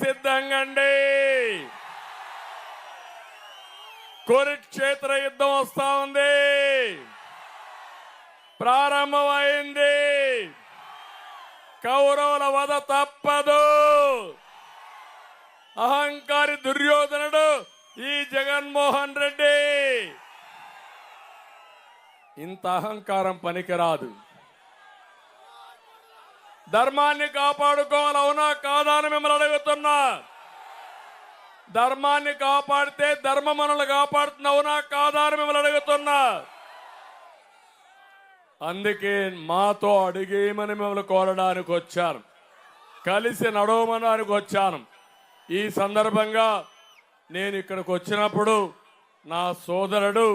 సిద్ధంగండి. కురుక్షేత్ర యుద్ధం వస్తా ఉంది, ప్రారంభమైంది. కౌరవుల వధ తప్పదు. అహంకారి దుర్యోధనుడు ఈ జగన్మోహన్ రెడ్డి. ఇంత అహంకారం పనికిరాదు. ధర్మాన్ని కాపాడుకోవాలి, అవునా కాదా అని మిమ్మల్ని అడుగుతున్నా. ధర్మాన్ని కాపాడితే ధర్మం మనల్ని కాపాడుతుంది, అవునా కాదా అని మిమ్మల్ని అడుగుతున్నా. అందుకే మాతో అడిగేయమని మిమ్మల్ని కోరడానికి వచ్చాను, కలిసి నడవమనడానికి వచ్చాను. ఈ సందర్భంగా నేను ఇక్కడికి వచ్చినప్పుడు నా సోదరుడు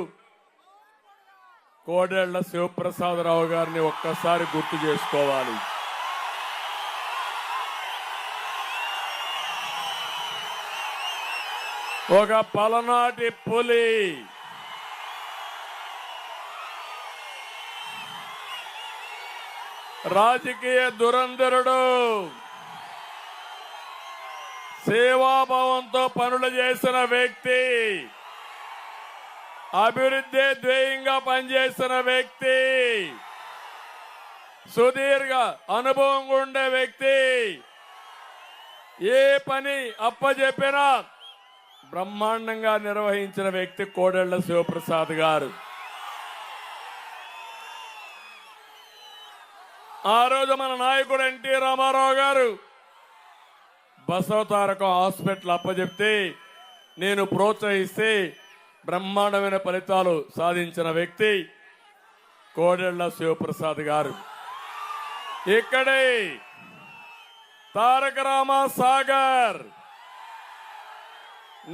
కోడెళ్ల శివప్రసాదరావు గారిని ఒక్కసారి గుర్తు చేసుకోవాలి. ఒక పలనాటి పులి, రాజకీయ దురంధరుడు, సేవాభావంతో పనులు చేసిన వ్యక్తి, అభివృద్ధి ధ్యేయంగా పనిచేసిన వ్యక్తి, సుదీర్ఘ అనుభవం ఉండే వ్యక్తి, ఏ పని అప్పచెప్పినా బ్రహ్మాండంగా నిర్వహించిన వ్యక్తి కోడెళ్ల శివప్రసాద్ గారు. ఆ రోజు మన నాయకుడు ఎన్టీ రామారావు గారు బసవతారకం హాస్పిటల్ అప్పచెప్తే నేను ప్రోత్సహిస్తే బ్రహ్మాండమైన ఫలితాలు సాధించిన వ్యక్తి కోడెళ్ల శివప్రసాద్ గారు. ఇక్కడే తారక రామ సాగర్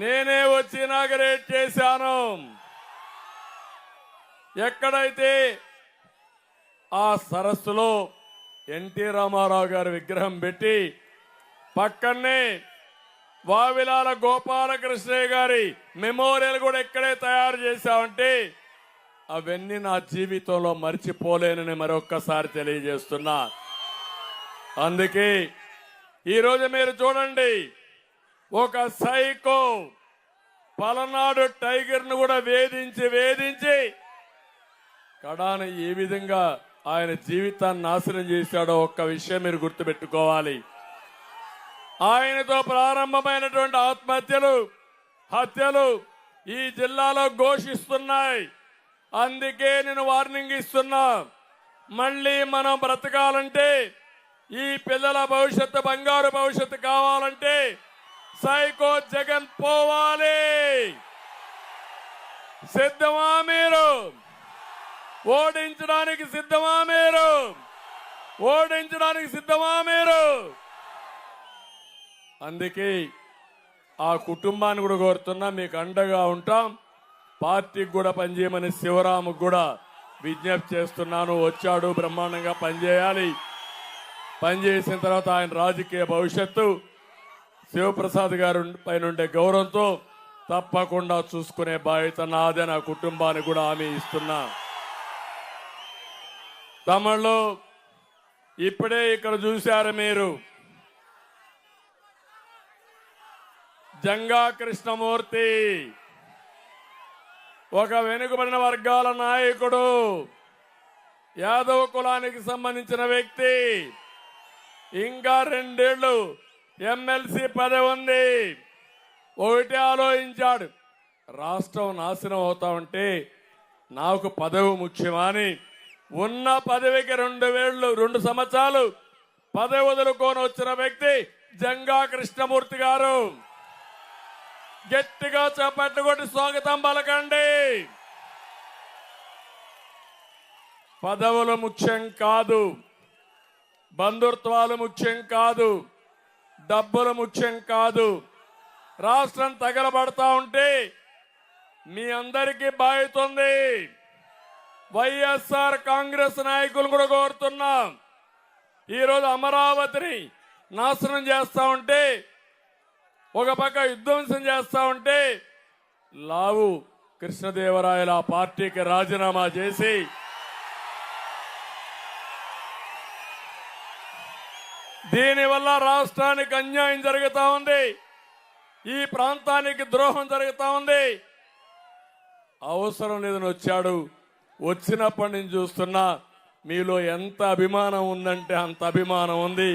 నేనే వచ్చి ఇనాగరేట్ చేశాను. ఎక్కడైతే ఆ సరస్సులో ఎన్టీ రామారావు గారి విగ్రహం పెట్టి పక్కనే వావిలాల గోపాలకృష్ణయ్య గారి మెమోరియల్ కూడా ఎక్కడే తయారు చేశామంటే అవన్నీ నా జీవితంలో మర్చిపోలేనని మరొక్కసారి తెలియజేస్తున్నా. అందుకే ఈరోజు మీరు చూడండి, ఒక సైకో పలనాడు టైగర్ ను కూడా వేధించి కడాన ఏ విధంగా ఆయన జీవితాన్ని నాశనం చేశాడో ఒక్క విషయం మీరు గుర్తుపెట్టుకోవాలి. ఆయనతో ప్రారంభమైనటువంటి హత్యలు ఈ జిల్లాలో ఘోషిస్తున్నాయి. అందుకే నేను వార్నింగ్ ఇస్తున్నా, మళ్ళీ మనం బ్రతకాలంటే, ఈ పిల్లల భవిష్యత్తు బంగారు భవిష్యత్తు కావాలంటే సైకో జగన్ పోవాలి. సిద్ధమా మీరు? ఓడించడానికి సిద్ధమా మీరు? ఓడించడానికి సిద్ధమా మీరు? అందుకే ఆ కుటుంబాన్ని కూడా కోరుతున్నా, మీకు అండగా ఉంటాం. పార్టీకి కూడా పనిచేయమని శివరాముకు కూడా విజ్ఞప్తి చేస్తున్నాను. వచ్చాడు, బ్రహ్మాండంగా పనిచేయాలి. పనిచేసిన తర్వాత ఆయన రాజకీయ భవిష్యత్తు శివప్రసాద్ గారి పైన ఉండే గౌరవంతో తప్పకుండా చూసుకునే బాధ్యత నాదే, నా కుటుంబానికి కూడా హామీ ఇస్తున్నా. తమిళలో ఇప్పుడే ఇక్కడ చూశారు మీరు, జంగా కృష్ణమూర్తి ఒక వెనుకబడిన వర్గాల నాయకుడు, యాదవ కులానికి సంబంధించిన వ్యక్తి. ఇంకా 2 ఏళ్లు ఎమ్మెల్సీ పదవి ఉంది. ఒకటి ఆలోచించాడు, రాష్ట్రం నాశనం అవుతా ఉంటే నాకు పదవి ముఖ్యమా అని ఉన్న పదవికి 2 సంవత్సరాలు పదవి వదులుకొని వచ్చిన వ్యక్తి జంగా కృష్ణమూర్తి గారు. గట్టిగా చప్పట్లు కొట్టి స్వాగతం పలకండి. పదవులు ముఖ్యం కాదు, బంధుత్వాలు ముఖ్యం కాదు, డబ్బులు ముఖ్యం కాదు. రాష్ట్రం తగలబడతా ఉంటే మీ అందరికీ బాధ్యత ఉంది. వైఎస్ఆర్ కాంగ్రెస్ నాయకులు కూడా కోరుతున్నాం, ఈరోజు అమరావతిని నాశనం చేస్తా ఉంటే, ఒక పక్క విధ్వంసం చేస్తా ఉంటే లావు కృష్ణదేవరాయల ఆ పార్టీకి రాజీనామా చేసి దీనివల్ల రాష్ట్రానికి అన్యాయం జరుగుతా ఉంది, ఈ ప్రాంతానికి ద్రోహం జరుగుతా ఉంది. అవసరం లేదని వచ్చాడు. వచ్చినప్పటి నుంచి చూస్తున్నా మీలో ఎంత అభిమానం ఉందంటే అంత అభిమానం ఉంది.